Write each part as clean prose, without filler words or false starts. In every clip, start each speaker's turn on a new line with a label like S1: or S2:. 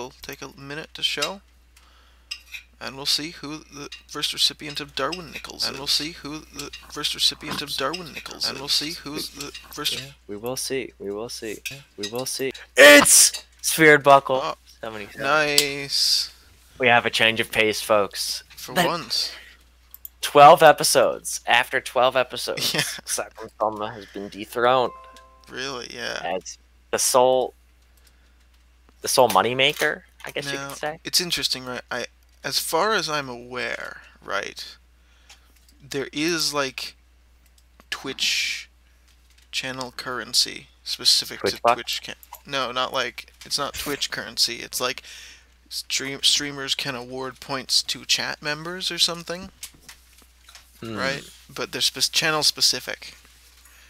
S1: will take a minute to show, and we'll see who the first recipient of Darwin Nichols is. And we'll see who the first recipient of Darwin Nichols is. And we'll see who the first...
S2: Yeah, we will see. We will see. We will see. It's Sphered Buckle.
S1: Oh,
S2: 77.
S1: nice.
S2: We have a change of pace, folks.
S1: For once.
S2: 12 episodes. After 12 episodes,
S1: Yeah.
S2: Sakurama has been dethroned
S1: Really, yeah.
S2: as the sole moneymaker, I guess you
S1: Now,
S2: could say.
S1: it's interesting, right? As far as I'm aware, right, there is, like, Twitch channel currency specific
S2: Twitch
S1: to
S2: buck?
S1: Twitch. No, not like, it's not Twitch currency. It's like streamers can award points to chat members or something, right? But they're channel specific.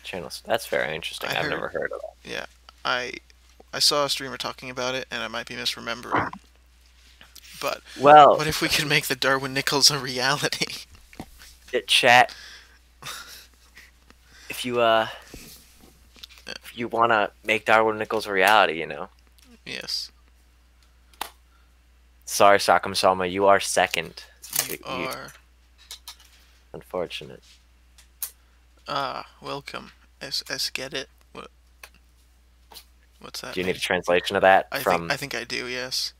S2: Channels. That's very interesting. I've never heard of that.
S1: Yeah, I saw a streamer talking about it, and I might be misremembering. But
S2: well,
S1: what if we could make the Darwin Nichols a reality?
S2: Chat. If you want to make Darwin Nichols a reality, you know.
S1: Yes.
S2: Sorry, Sakam-sama, you are second.
S1: You are.
S2: Unfortunate.
S1: Welcome. S get it? What's that?
S2: Do you need a translation of that?
S1: I think I do, yes.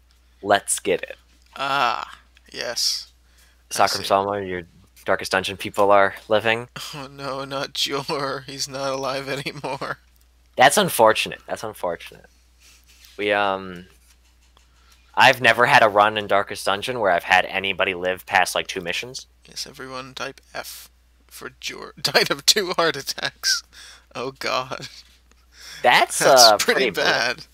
S2: Let's get it.
S1: Yes.
S2: Sakam-sama, your Darkest Dungeon people are living.
S1: Oh no, not Jor. He's not alive anymore.
S2: That's unfortunate. That's unfortunate. I've never had a run in Darkest Dungeon where I've had anybody live past like 2 missions.
S1: Yes, everyone type F for Jor. Died of 2 heart attacks. Oh god.
S2: That's
S1: pretty bad.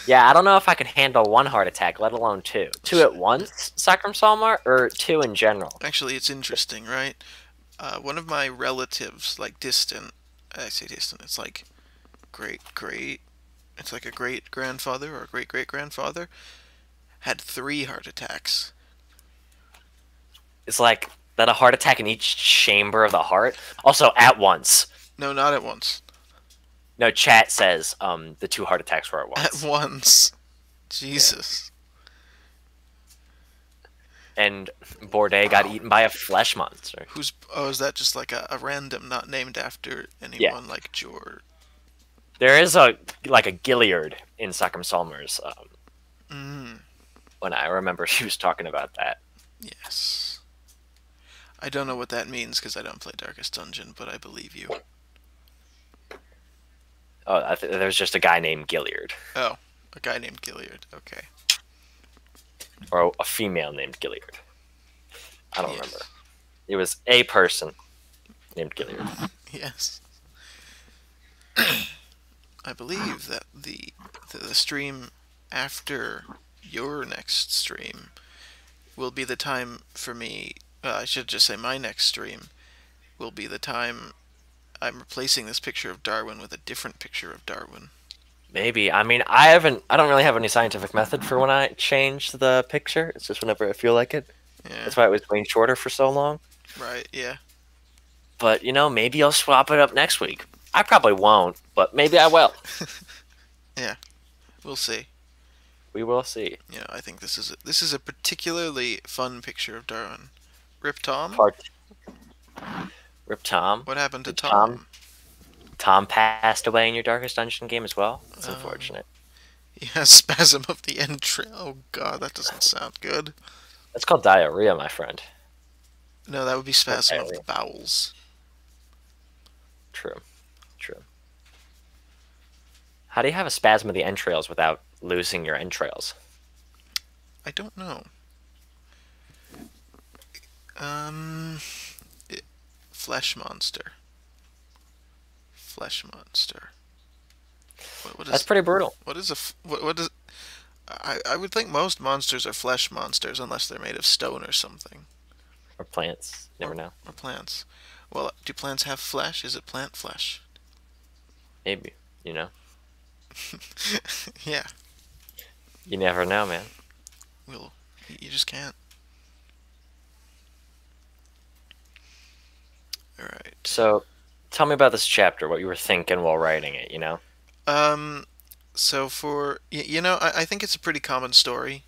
S2: Yeah, I don't know if I could handle 1 heart attack, let alone 2. 2 at once, Sakram-sama, or 2 in general?
S1: Actually, it's interesting, right? One of my relatives, like distant, I say distant, it's like it's like a great-grandfather or a great-great-grandfather, had 3 heart attacks.
S2: It's like that a heart attack in each chamber of the heart? Also, at once.
S1: No, not at once.
S2: No, chat says the 2 heart attacks were at once.
S1: At once. Jesus.
S2: Yeah. And Bourdain got eaten by a flesh monster.
S1: Is that just like a random, not named after anyone like Jor?
S2: There is a Gilliard in Sakam-sama's when I remember she was talking about that.
S1: Yes. I don't know what that means because I don't play Darkest Dungeon, but I believe you.
S2: Oh, there's just a guy named Gilliard.
S1: Oh, a guy named Gilliard. Okay.
S2: Or a female named Gilliard. I don't remember. It was a person named Gilliard.
S1: Yes. I believe that the stream after your next stream will be the time for me. I should just say my next stream will be the time I'm replacing this picture of Darwin with a different picture of Darwin.
S2: Maybe. I mean, I don't really have any scientific method for when I change the picture. It's just whenever I feel like it.
S1: Yeah.
S2: That's why it was way shorter for so long.
S1: Right, yeah.
S2: But, you know, maybe I'll swap it up next week. I probably won't, but maybe I will.
S1: Yeah. We'll see.
S2: We will see.
S1: You know, I think this is a particularly fun picture of Darwin. Rip Tom?
S2: Rip Tom.
S1: What happened to Tom?
S2: Tom passed away in your Darkest Dungeon game as well? That's unfortunate.
S1: He has spasm of the entrail. Oh god, that doesn't sound good.
S2: That's called diarrhea, my friend.
S1: No, that would be spasm of the bowels.
S2: True. True. How do you have a spasm of the entrails without losing your entrails?
S1: I don't know. Flesh monster. Flesh monster. What is,
S2: that's pretty brutal.
S1: What is what is? I would think most monsters are flesh monsters unless they're made of stone or something.
S2: Or plants. Never know.
S1: Or plants. Well, do plants have flesh? Is it plant flesh?
S2: Maybe. You know.
S1: Yeah.
S2: You never know, man.
S1: You just can't. Alright.
S2: So, tell me about this chapter, what you were thinking while writing it, you know?
S1: So I think it's a pretty common story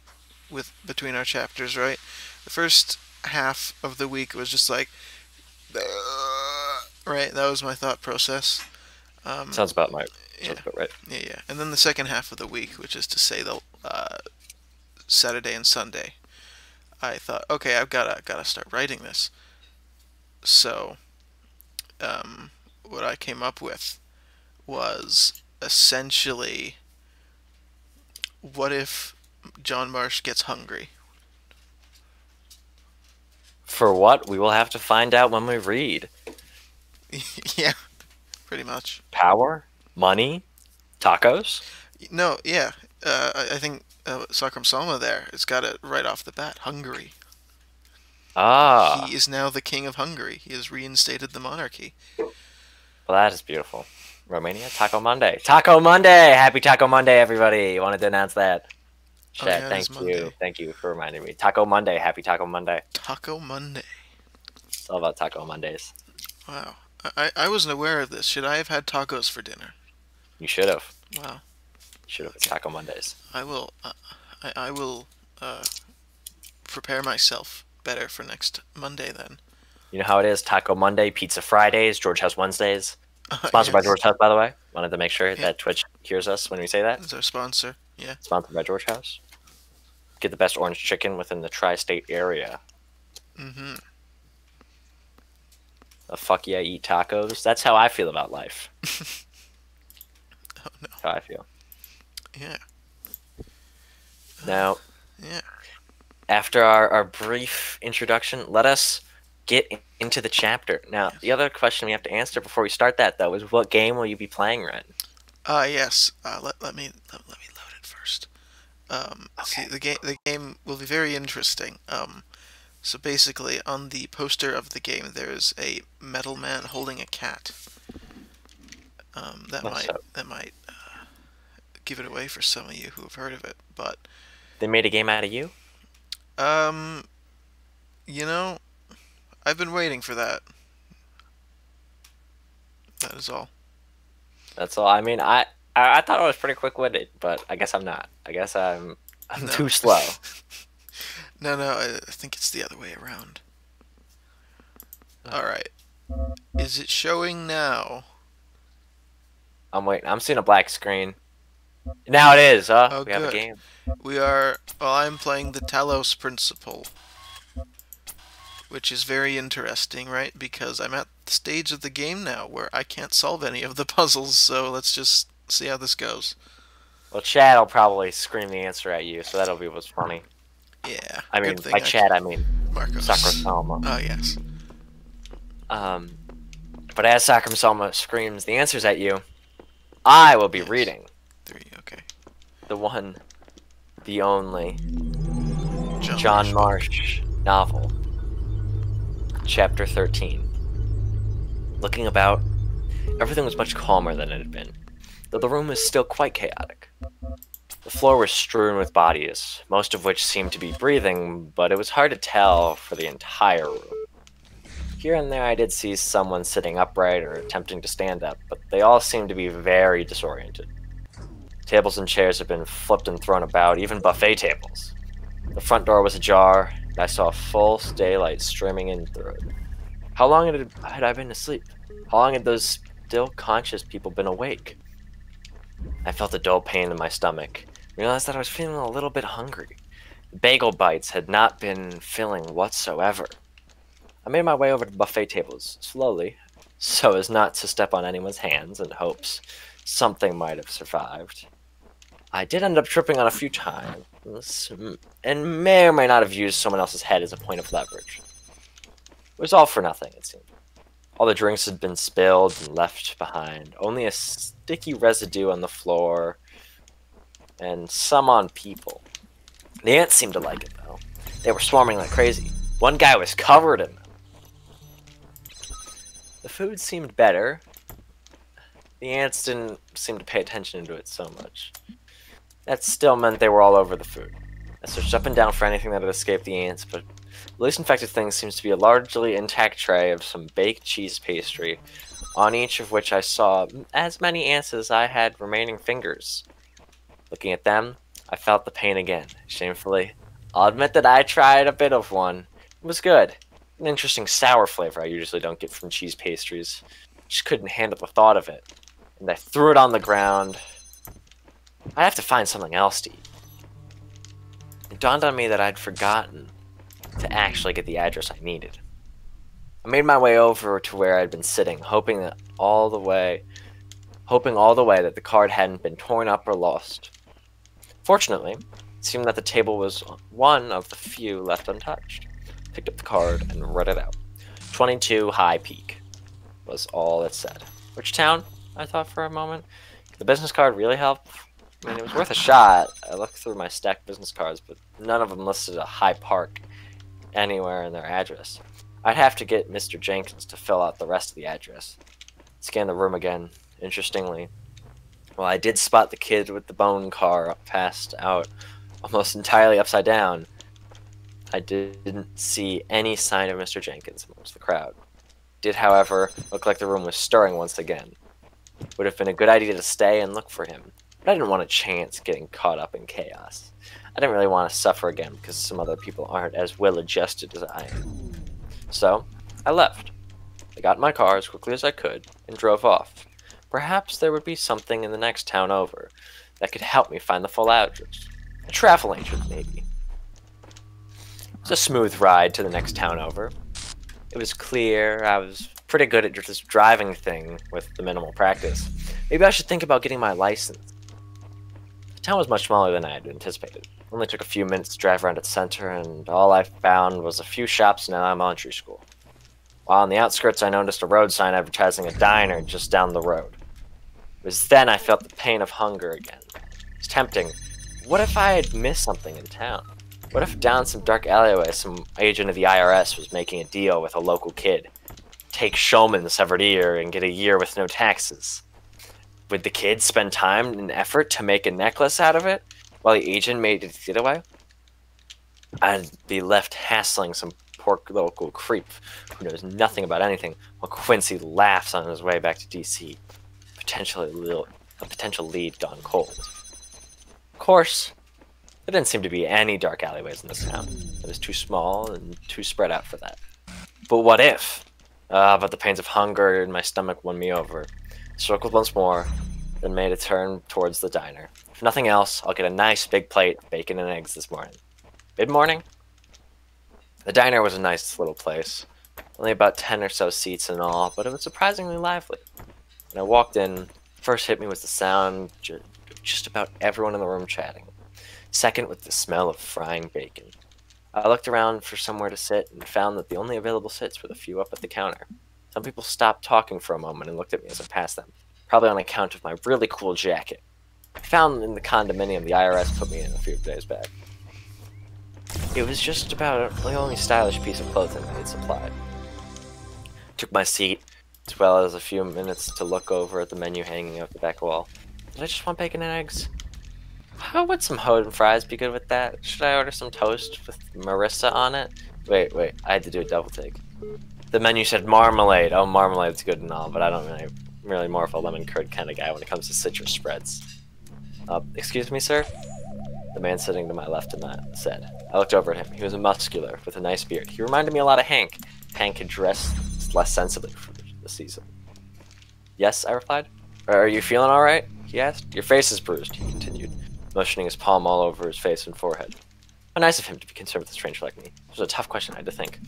S1: with between our chapters, right? The first half of the week was just like, right. That was my thought process. Um,
S2: Sounds about right.
S1: yeah,
S2: Sounds about right.
S1: yeah. And then the second half of the week, which is to say the Saturday and Sunday, I thought, okay, I've gotta start writing this. So, what I came up with was essentially, what if John Marsh gets hungry?
S2: For what? We will have to find out when we read.
S1: Yeah, pretty much.
S2: Power? Money? Tacos?
S1: No, yeah. I think Sakram Salma there. It's got it right off the bat. Hungary. He
S2: Ah,
S1: is now the king of Hungary. He has reinstated the monarchy.
S2: well, that is beautiful. Romania? Taco Monday. Taco Monday! Happy Taco Monday, everybody! Wanted to announce that.
S1: Oh
S2: Chat,
S1: yeah, it is
S2: thank you.
S1: Monday.
S2: Thank you for reminding me. Taco Monday. Happy Taco Monday.
S1: Taco Monday.
S2: It's all about Taco Mondays.
S1: Wow. I wasn't aware of this. Should I have had tacos for dinner?
S2: You should have.
S1: Wow.
S2: You should have. It's
S1: Okay.
S2: Taco Mondays.
S1: I will. I will prepare myself better for next Monday then.
S2: You know how it is? Taco Monday, Pizza Fridays, George House Wednesdays. Sponsored by
S1: Yes.
S2: George House, by the way. Wanted to make sure
S1: Yeah.
S2: that Twitch hears us when we say that.
S1: It's our sponsor. Yeah.
S2: Sponsored by George House. Get the best orange chicken within the tri-state area.
S1: Mm-hmm.
S2: Fuck yeah, eat tacos. That's how I feel about life.
S1: Oh no.
S2: That's how I feel.
S1: Yeah.
S2: Now,
S1: Yeah.
S2: after our brief introduction, let us get into the chapter. Now,
S1: Yes.
S2: the other question we have to answer before we start that, though, is what game will you be playing, Ren?
S1: Yes. Let me load it first. See,
S2: Okay.
S1: the game will be very interesting. So basically, on the poster of the game, there's a metal man holding a cat. That
S2: Let's
S1: might
S2: hope.
S1: that might give it away for some of you who have heard of it. But
S2: They made a game out of you?
S1: um, you know, I've been waiting for that. That is all.
S2: That's all. I mean, I thought I was pretty quick-witted, but I guess I'm not. I guess I'm
S1: No.
S2: too slow.
S1: No. I think it's the other way around.
S2: Oh.
S1: All right. Is it showing now?
S2: I'm waiting. I'm seeing a black screen. Now it is, huh?
S1: Oh,
S2: We have a
S1: good.
S2: game.
S1: We are. Well, I'm playing the Talos Principle, which is very interesting, right? Because I'm at the stage of the game now where I can't solve any of the puzzles, so let's just see how this goes.
S2: Well, Chad will probably scream the answer at you, so that'll be what's funny.
S1: Yeah,
S2: I
S1: good
S2: mean,
S1: thing
S2: by
S1: I
S2: Chad, I mean
S1: Marcos.
S2: Sakrasalma.
S1: Oh, yes.
S2: But as Sakrasalma screams the answers at you, I will be
S1: Yes.
S2: reading
S1: 3, okay.
S2: the one, the only
S1: John
S2: John
S1: Marsh.
S2: Marsh novel, Chapter 13. Looking about, everything was much calmer than it had been, though the room was still quite chaotic. The floor was strewn with bodies, most of which seemed to be breathing, but it was hard to tell for the entire room. Here and there I did see someone sitting upright or attempting to stand up, but they all seemed to be very disoriented. Tables and chairs had been flipped and thrown about, even buffet tables. The front door was ajar, and I saw full daylight streaming in through it. How long had I been asleep? How long had those still conscious people been awake? I felt a dull pain in my stomach, and realized that I was feeling a little bit hungry. The bagel bites had not been filling whatsoever. I made my way over to the buffet tables, slowly, so as not to step on anyone's hands in hopes something might have survived. I did end up tripping on a few times, and may or may not have used someone else's head as a point of leverage. It was all for nothing, it seemed. All the drinks had been spilled and left behind, only a sticky residue on the floor, and some on people. The ants seemed to like it, though. They were swarming like crazy. One guy was covered in them. The food seemed better. The ants didn't seem to pay attention to it so much. That still meant they were all over the food. I searched up and down for anything that had escaped the ants, but the least infected thing seems to be a largely intact tray of some baked cheese pastry, on each of which I saw as many ants as I had remaining fingers. Looking at them, I felt the pain again. Shamefully, I'll admit that I tried a bit of one. It was good. An interesting sour flavor I usually don't get from cheese pastries. Just couldn't handle the thought of it. And I threw it on the ground. I'd have to find something else to eat. It dawned on me that I'd forgotten to actually get the address I needed. I made my way over to where I'd been sitting, hoping all the way that the card hadn't been torn up or lost. Fortunately, it seemed that the table was one of the few left untouched. Picked up the card and read it out. 22 High Peak was all it said. Which town? I thought for a moment. Could the business card really help? I mean, it was worth a shot. I looked through my stack of business cards, but none of them listed a High Park anywhere in their address. I'd have to get Mr. Jenkins to fill out the rest of the address. Scan the room again. Interestingly, well, I did spot the kid with the bone car passed out almost entirely upside down. I didn't see any sign of Mr. Jenkins amongst the crowd. Did, however, look like the room was stirring once again. Would have been a good idea to stay and look for him, but I didn't want a chance getting caught up in chaos. I didn't really want to suffer again because some other people aren't as well adjusted as I am. So, I left. I got in my car as quickly as I could and drove off. Perhaps there would be something in the next town over that could help me find the full address. A travel agent, maybe. It was a smooth ride to the next town over. It was clear I was pretty good at this driving thing with the minimal practice. Maybe I should think about getting my license. The town was much smaller than I had anticipated. It only took a few minutes to drive around its center, and all I found was a few shops and an elementary school. While on the outskirts, I noticed a road sign advertising a diner just down the road. It was then I felt the pain of hunger again. It was tempting. What if I had missed something in town? What if down some dark alleyway some agent of the IRS was making a deal with a local kid? Take Shulman's severed ear and get a year with no taxes. Would the kid spend time and effort to make a necklace out of it, while the agent made his getaway? I'd be left hassling some poor local creep who knows nothing about anything, while Quincy laughs on his way back to DC. A potential lead gone cold. Of course, there didn't seem to be any dark alleyways in this town. It was too small and too spread out for that. But what if? But the pains of hunger in my stomach won me over. Circled once more, then made a turn towards the diner. If nothing else, I'll get a nice big plate of bacon and eggs this morning. Mid-morning? The diner was a nice little place. Only about 10 or so seats in all, but it was surprisingly lively. When I walked in, first hit me was the sound of just about everyone in the room chatting. Second, with the smell of frying bacon. I looked around for somewhere to sit and found that the only available seats were the few up at the counter. Some people stopped talking for a moment and looked at me as I passed them, probably on account of my really cool jacket. I found in the condominium the IRS put me in a few days back. It was just about the only stylish piece of clothing they had supplied. Took my seat, as well as a few minutes to look over at the menu hanging out the back wall. Did I just want bacon and eggs? How would some hoed and fries be good with that? Should I order some toast with Marissa on it? Wait, I had to do a double take. The menu said marmalade. Oh, marmalade's good and all, but I don't really more of a lemon curd kind of guy when it comes to citrus spreads. Excuse me, sir? The man sitting to my left said. I looked over at him. He was muscular, with a nice beard. He reminded me a lot of Hank. Hank had dressed less sensibly for the season. Yes, I replied. Are you feeling alright? He asked. Your face is bruised, he continued, motioning his palm all over his face and forehead. How nice of him to be concerned with a stranger like me. It was a tough question I had to think.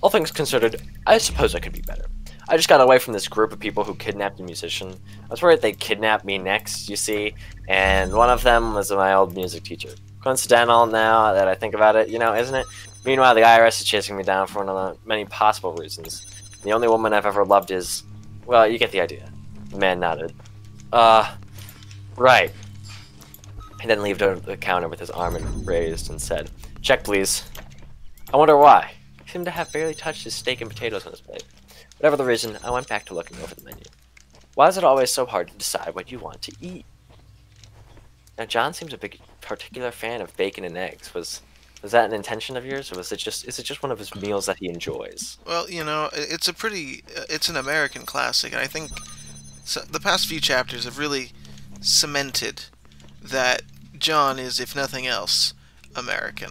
S2: All things considered, I suppose I could be better. I just got away from this group of people who kidnapped a musician. I was worried they'd kidnap me next, you see, and one of them was my old music teacher. Coincidental now that I think about it, isn't it? Meanwhile, the IRS is chasing me down for one of the many possible reasons. The only woman I've ever loved is... well, you get the idea. The man nodded. Right. He then leaned over the counter with his arm raised and said, Check, please. I wonder why. He seemed to have barely touched his steak and potatoes on his plate. Whatever the reason, I went back to looking over the menu. Why is it always so hard to decide what you want to eat? Now, John seems a big particular fan of bacon and eggs. Was that an intention of yours, or is it just one of his meals that he enjoys?
S1: Well, it's an American classic, and I think the past few chapters have really cemented that John is, if nothing else, American.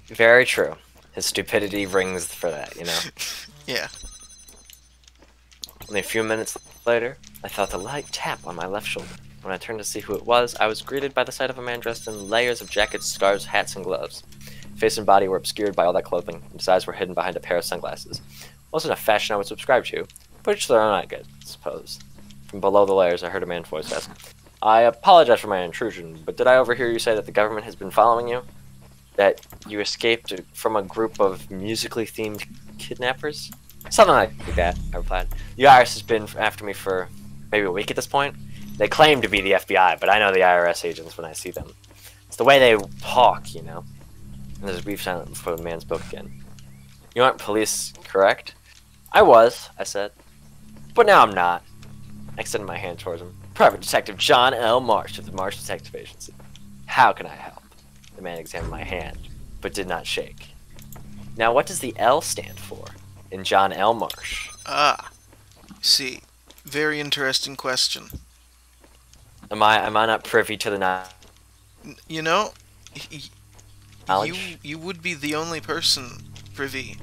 S2: Very true. His stupidity rings for that, you know.
S1: Yeah.
S2: Only a few minutes later, I felt a light tap on my left shoulder. When I turned to see who it was, I was greeted by the sight of a man dressed in layers of jackets, scarves, hats, and gloves. Face and body were obscured by all that clothing, and his eyes were hidden behind a pair of sunglasses. It wasn't a fashion I would subscribe to, but each their own, I suppose. From below the layers, I heard a man's voice ask, "I apologize for my intrusion, but did I overhear you say that the government has been following you? That you escaped from a group of musically themed kidnappers?" "Something like that," I replied. "The IRS has been after me for maybe a week at this point. They claim to be the FBI, but I know the IRS agents when I see them. It's the way they talk, you know." And there's a brief silence before the man spoke again. "You aren't police, correct?" "I was," I said. "But now I'm not." I extended my hand towards him. "Private Detective John L. Marsh of the Marsh Detective Agency. How can I help?" The man examined my hand, but did not shake. "Now what does the L stand for in John L. Marsh?"
S1: Ah, see. Very interesting question.
S2: Am I not privy to the
S1: You know, y-
S2: knowledge?
S1: you would be the only person privy,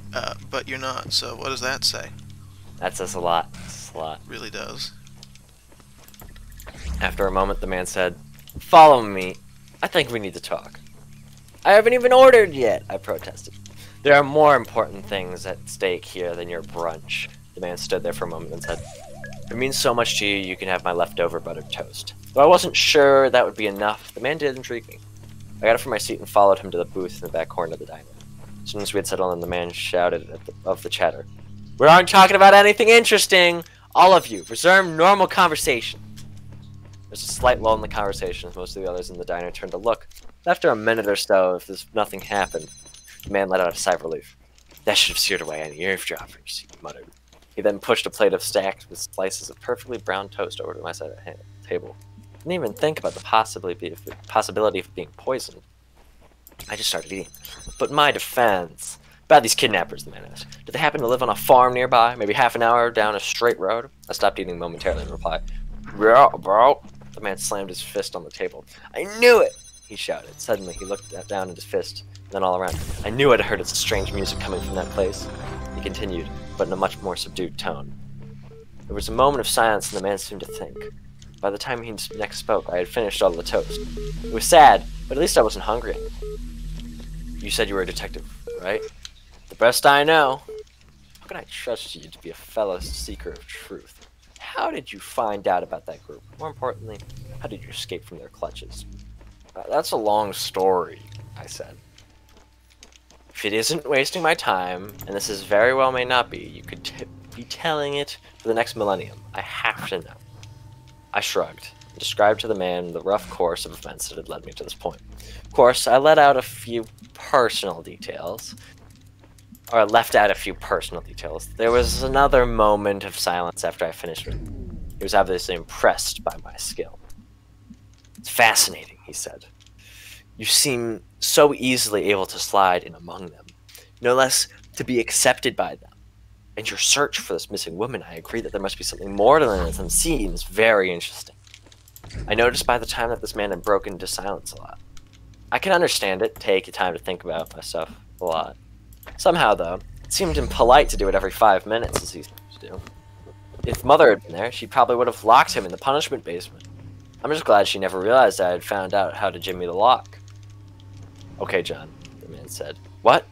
S1: but you're not. So what does that say?
S2: That says a lot. That says a lot.
S1: Really does.
S2: After a moment, the man said, "Follow me. I think we need to talk." "I haven't even ordered yet," I protested. "There are more important things at stake here than your brunch." The man stood there for a moment and said, "It means so much to you, you can have my leftover buttered toast." Though I wasn't sure that would be enough, the man did intrigue me. I got up from my seat and followed him to the booth in the back corner of the diner. As soon as we had settled in, the man shouted of the chatter, "We aren't talking about anything interesting! All of you, resume normal conversation." There's a slight lull in the conversation as most of the others in the diner turned to look. After a minute or so, if nothing happened, the man let out a sigh of relief. "That should have seared away any eavesdroppers," he muttered. He then pushed a plate of stacked with slices of perfectly brown toast over to my side of the table. I didn't even think about the possibility of being poisoned. I just started eating. "But my defense. About these kidnappers," the man asked. "Did they happen to live on a farm nearby, maybe half an hour down a straight road?" I stopped eating momentarily and replied, "Yeah, bro." The man slammed his fist on the table. "I knew it!" he shouted. Suddenly, he looked down at his fist, and then all around. "I knew I'd heard strange music coming from that place." He continued, but in a much more subdued tone. There was a moment of silence, and the man seemed to think. By the time he next spoke, I had finished all the toast. It was sad, but at least I wasn't hungry anymore. "You said you were a detective, right?" "The best I know." "How can I trust you to be a fellow seeker of truth? How did you find out about that group? More importantly, how did you escape from their clutches?" That's a long story," I said. "If it isn't wasting my time, and this is very well may not be, you could be telling it for the next millennium. I have to know." I shrugged and described to the man the rough course of events that had led me to this point. Of course, I let out a few personal details. Or I left out a few personal details. There was another moment of silence after I finished it. He was obviously impressed by my skill. "It's fascinating," he said. "You seem so easily able to slide in among them, no less to be accepted by them. And your search for this missing woman, I agree that there must be something more to it than seems very interesting." I noticed by the time that this man had broken into silence a lot. I can understand it, take time to think about my stuff a lot. Somehow, though, it seemed impolite to do it every 5 minutes, as he used to do. If Mother had been there, she probably would have locked him in the punishment basement. I'm just glad she never realized I had found out how to jimmy the lock. "Okay, John," the man said. "What?"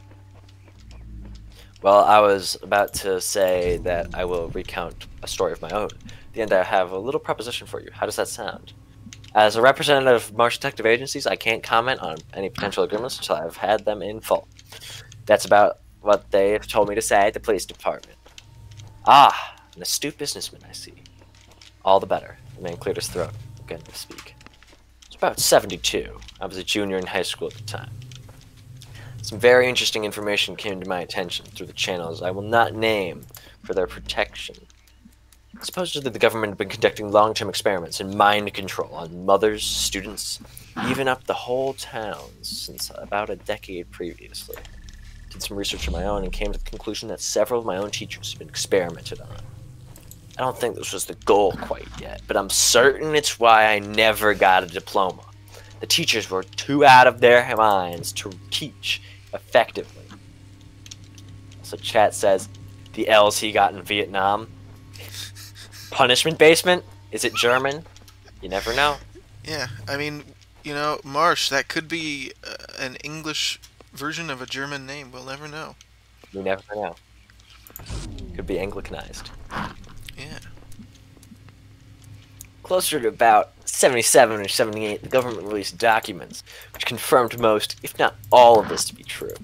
S2: "Well, I was about to say that I will recount a story of my own. At the end, I have a little proposition for you. How does that sound? As a representative of Marsh Detective Agencies, I can't comment on any potential agreements until I've had them in full. That's about what they've told me to say at the police department." "Ah, an astute businessman, I see." "All the better." The man cleared his throat, began to speak. "It's about 72. I was a junior in high school at the time. Some very interesting information came to my attention through the channels I will not name for their protection. Supposedly the government had been conducting long-term experiments in mind control on mothers, students, even up the whole town since about a decade previously. Did some research of my own and came to the conclusion that several of my own teachers had been experimented on. I don't think this was the goal quite yet, but I'm certain it's why I never got a diploma. The teachers were too out of their minds to teach effectively. So chat says, the L's he got in Vietnam. Punishment basement? Is it German? You never know.
S1: Yeah, I mean, Marsh, that could be an English version of a German name. We'll never know.
S2: You never know. Could be Anglicanized.
S1: Yeah.
S2: Closer to about 77 or 78, the government released documents which confirmed most, if not all of this to be true.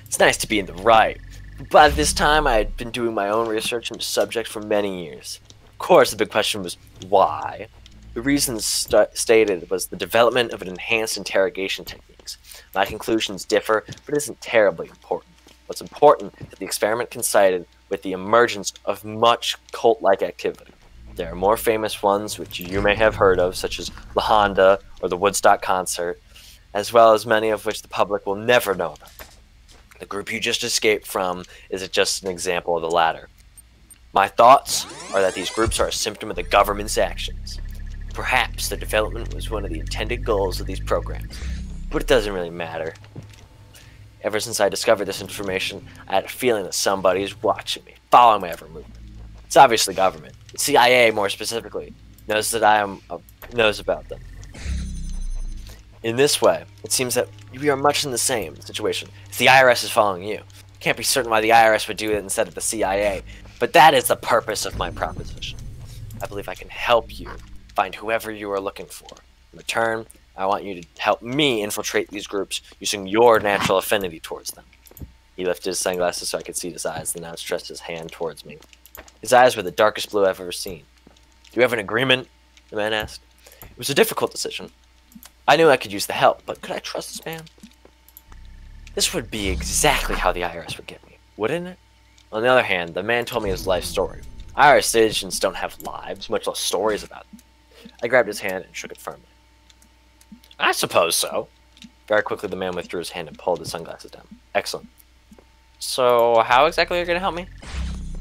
S2: It's nice to be in the right, but by this time I had been doing my own research into the subject for many years. Of course, the big question was, why? The reason stated was the development of an enhanced interrogation techniques. My conclusions differ, but it isn't terribly important. What's important is that the experiment coincided with the emergence of much cult-like activity. There are more famous ones which you may have heard of, such as La Honda or the Woodstock concert, as well as many of which the public will never know about. The group you just escaped from is just an example of the latter. My thoughts are that these groups are a symptom of the government's actions. Perhaps the development was one of the intended goals of these programs, but it doesn't really matter. Ever since I discovered this information, I had a feeling that somebody is watching me, following my every movement. It's obviously government. The CIA, more specifically, knows that knows about them. In this way, it seems that we are much in the same situation. If the IRS is following you, can't be certain why the IRS would do it instead of the CIA, but that is the purpose of my proposition. I believe I can help you find whoever you are looking for. In return, I want you to help me infiltrate these groups using your natural affinity towards them. He lifted his sunglasses so I could see his eyes, then outstretched his hand towards me. His eyes were the darkest blue I've ever seen. Do you have an agreement? The man asked. It was a difficult decision. I knew I could use the help, but could I trust this man? This would be exactly how the IRS would get me, wouldn't it? On the other hand, the man told me his life story. IRS agents don't have lives, much less stories about them. I grabbed his hand and shook it firmly. I suppose so. Very quickly, the man withdrew his hand and pulled his sunglasses down. Excellent. So, how exactly are you going to help me?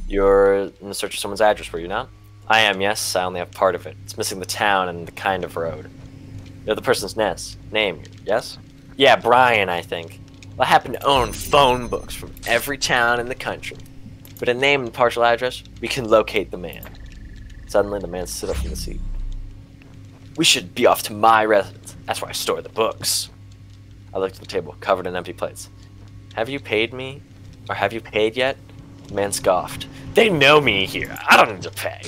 S2: You're in the search of someone's address, were you not? I am, yes. I only have part of it. It's missing the town and the kind of road. You're the person's name, yes? Yeah, Brian, I think. Well, I happen to own phone books from every town in the country. With a name and partial address, we can locate the man. Suddenly, the man stood up from the seat. We should be off to my residence. That's where I store the books. I looked at the table, covered in empty plates. Have you paid me? Or have you paid yet? The man scoffed. They know me here. I don't need to pay.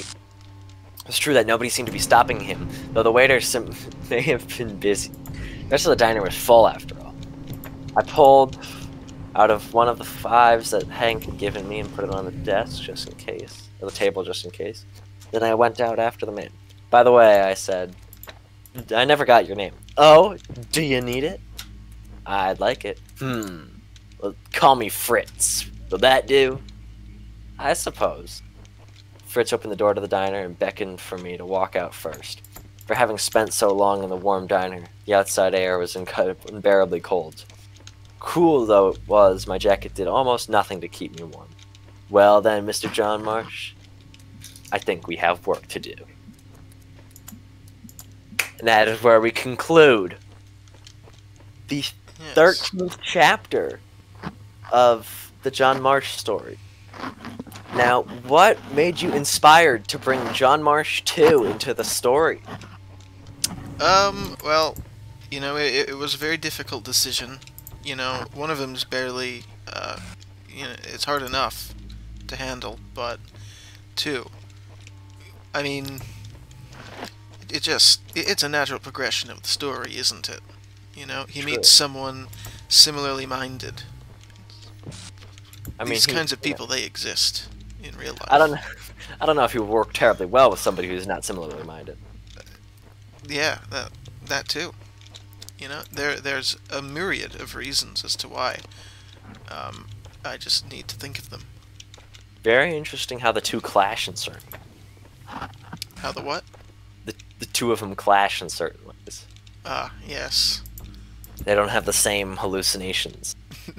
S2: It's true that nobody seemed to be stopping him, though the waiter may have been busy. The rest of the diner was full, after all. I pulled out of one of the fives that Hank had given me and put it on the desk, just in case. Or the table, just in case. Then I went out after the man. By the way, I said, I never got your name. Oh, do you need it? I'd like it. Well, call me Fritz. Will that do? I suppose. Fritz opened the door to the diner and beckoned for me to walk out first. For having spent so long in the warm diner, the outside air was unbearably cold. Cool though it was, my jacket did almost nothing to keep me warm. Well then, Mr. John Marsh, I think we have work to do. And that is where we conclude the 13th chapter of the John Marsh story. Now, what made you inspired to bring John Marsh 2 into the story?
S1: Well, it was a very difficult decision. One of them's barely, it's hard enough to handle, but two, I mean, it's a natural progression of the story, isn't it? He
S2: True.
S1: meets someone similarly minded. These kinds of people, they exist in real life.
S2: I don't know if he would work terribly well with somebody who's not similarly minded.
S1: Yeah, that too. There's a myriad of reasons as to why. I just need to think of them.
S2: Very interesting how the two clash in certain ways.
S1: How the what?
S2: The two of them clash in certain ways.
S1: Yes.
S2: They don't have the same hallucinations.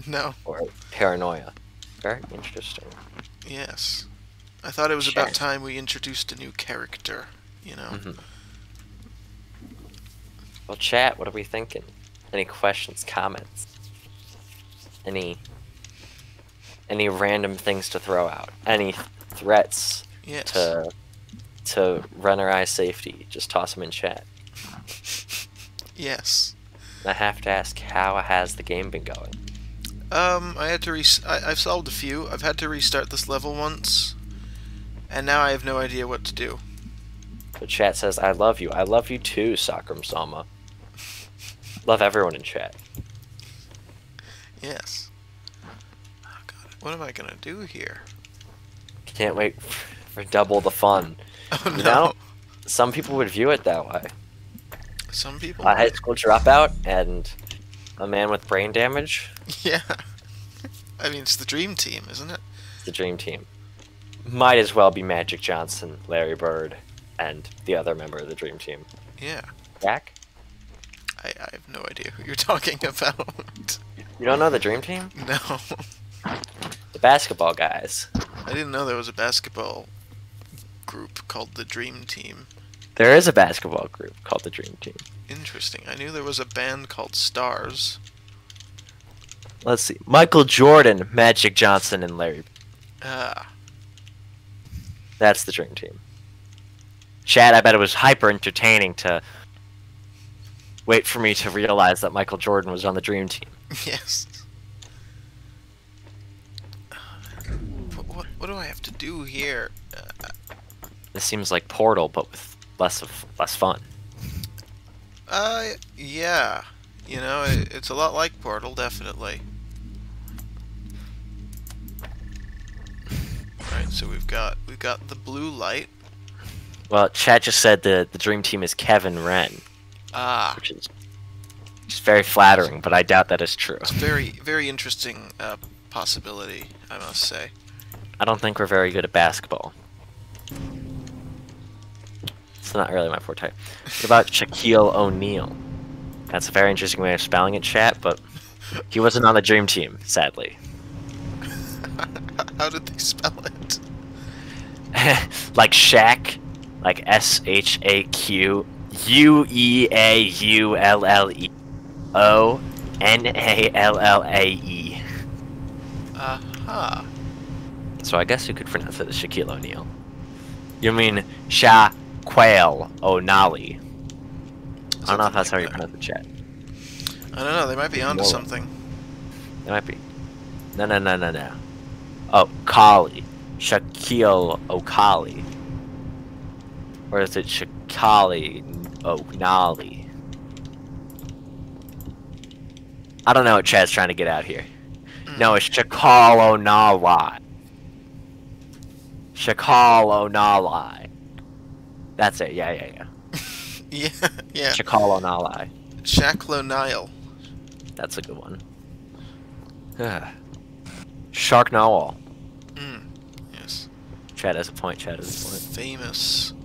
S1: No.
S2: Or paranoia. Very interesting.
S1: Yes. I thought it was about time we introduced a new character,
S2: Mm-hmm. Well, chat, what are we thinking? Any questions, comments? Any random things to throw out? Any threats
S1: Yes.
S2: to run our eyes safety? Just toss them in chat.
S1: Yes.
S2: I have to ask, how has the game been going?
S1: I had to I've solved a few. I've had to restart this level once, and now I have no idea what to do.
S2: The chat says, I love you. I love you too, Sakram Sama. Love everyone in chat.
S1: Yes. Oh god, what am I gonna do here?
S2: Can't wait for double the fun.
S1: Oh
S2: You
S1: no.
S2: know, some people would view it that way.
S1: Some people
S2: A high
S1: might.
S2: school dropout and a man with brain damage.
S1: Yeah. I mean, it's the dream team, isn't it?
S2: It's the dream team. Might as well be Magic Johnson, Larry Bird, and the other member of the dream team.
S1: Yeah.
S2: Jack?
S1: I have no idea who you're talking about.
S2: You don't know the dream team?
S1: No.
S2: The basketball guys.
S1: I didn't know there was a basketball group called the Dream Team.
S2: There is a basketball group called the Dream Team.
S1: Interesting. I knew there was a band called Stars.
S2: Let's see. Michael Jordan, Magic Johnson, and Larry.
S1: Ah.
S2: That's the Dream Team. Chad, I bet it was hyper entertaining to wait for me to realize that Michael Jordan was on the Dream Team.
S1: Yes. What do I have to do here?
S2: This seems like Portal, but with less fun.
S1: Yeah. You know, it's a lot like Portal, definitely. Alright, so we've got the blue light.
S2: Well, Chad just said the Dream Team is Kevin Wren,
S1: Ah.
S2: which is just very flattering, but I doubt that is true.
S1: It's very, very interesting possibility, I must say.
S2: I don't think we're very good at basketball. It's not really my forte. What about Shaquille O'Neal? That's a very interesting way of spelling it, chat, but he wasn't on the Dream Team, sadly.
S1: How did they spell it?
S2: Like Shaq, like SHAQUEULLEONALLAE.
S1: Aha.
S2: So I guess you could pronounce it as Shaquille O'Neal. You mean Shaquille O'Neal? I don't know if that's how you pronounce the chat.
S1: I don't know, they might be onto
S2: More.
S1: something.
S2: It might be. No. Oh, Kali. Shaquille O'Kali. Or is it Shakali O'Nally? I don't know what Chad's trying to get out here. No, it's Shakal O'Nally. Shakal O'Nally. That's it, yeah.
S1: Yeah, yeah.
S2: Shakal O'Nally.
S1: Shacklo Nile.
S2: That's a good one. Shark Narwhal.
S1: Yes.
S2: Chad has a point, Chad has a point.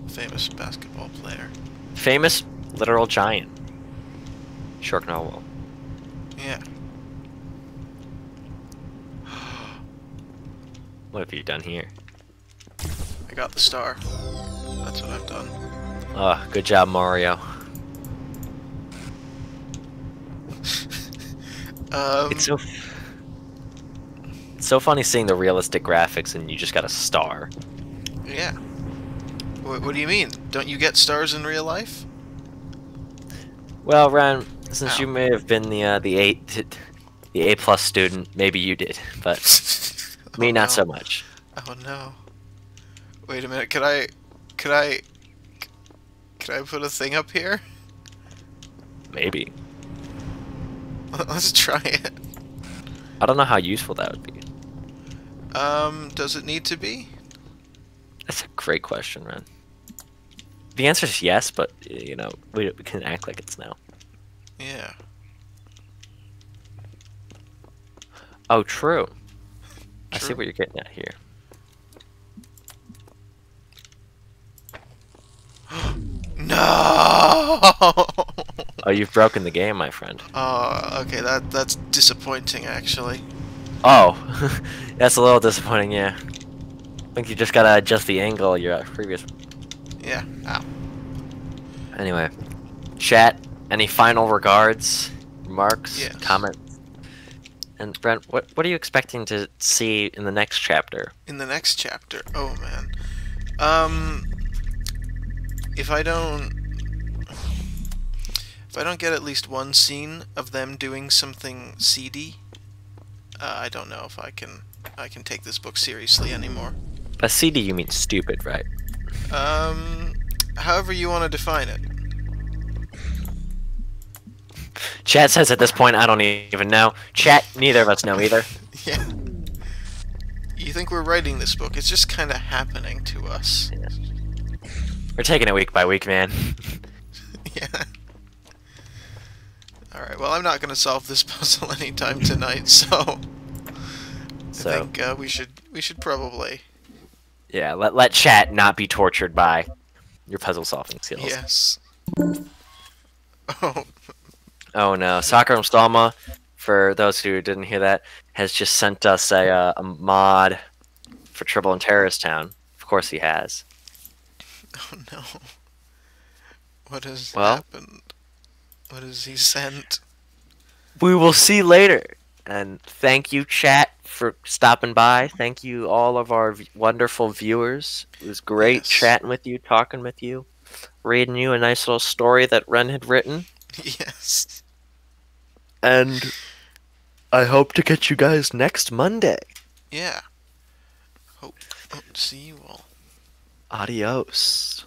S1: Famous basketball player.
S2: Famous literal giant. Shark Narwhal.
S1: Yeah.
S2: What have you done here?
S1: I got the star. That's what I've done.
S2: Oh, good job, Mario. It's so funny seeing the realistic graphics and you just got a star.
S1: Yeah. What do you mean? Don't you get stars in real life?
S2: Well, Ren, since
S1: Ow.
S2: you may have been the A plus student, maybe you did, but me
S1: Oh,
S2: not
S1: no.
S2: so much.
S1: Oh no. Wait a minute. Could I put a thing up here?
S2: Maybe.
S1: Let's try it.
S2: I don't know how useful that would be.
S1: Does it need to be?
S2: That's a great question, Ren. The answer is yes, but you know we can act like it's no.
S1: Yeah.
S2: Oh, true. I see
S1: True.
S2: what you're getting at here.
S1: No!
S2: Oh, you've broken the game, my friend.
S1: Oh, okay, that's disappointing, actually.
S2: Oh, that's a little disappointing, yeah. I think you just gotta adjust the angle of your previous.
S1: Yeah. Ow.
S2: Anyway, chat, Any final regards, remarks,
S1: Yes.
S2: comments? And Brent, what are you expecting to see in the next chapter?
S1: In the next chapter, oh man. Um, if I don't if I don't get at least one scene of them doing something seedy, I don't know if I can take this book seriously anymore.
S2: By CD, you mean stupid, right?
S1: Um, however you want to define it.
S2: Chat says at this point, I don't even know. Chat, neither of us know either.
S1: Yeah. You think we're writing this book? It's just kind of happening to us.
S2: Yeah. We're taking it week by week, man.
S1: Yeah. Alright, well, I'm not going to solve this puzzle anytime tonight, so I think we should probably.
S2: Yeah, let chat not be tortured by your puzzle solving skills.
S1: Yes. Oh,
S2: Oh no, Sakura Stallma, for those who didn't hear that, has just sent us a mod for Trouble in Terrorist Town. Of course he has.
S1: oh no. What has
S2: Well,
S1: happened? What has he sent?
S2: we will see later. And thank you, chat, for stopping by. Thank you, all of our wonderful viewers. It was great
S1: Yes.
S2: chatting with you, talking with you, reading you a nice little story that Ren had written.
S1: Yes.
S2: And I hope to catch you guys next Monday.
S1: Yeah. Hope to see you all.
S2: Adios.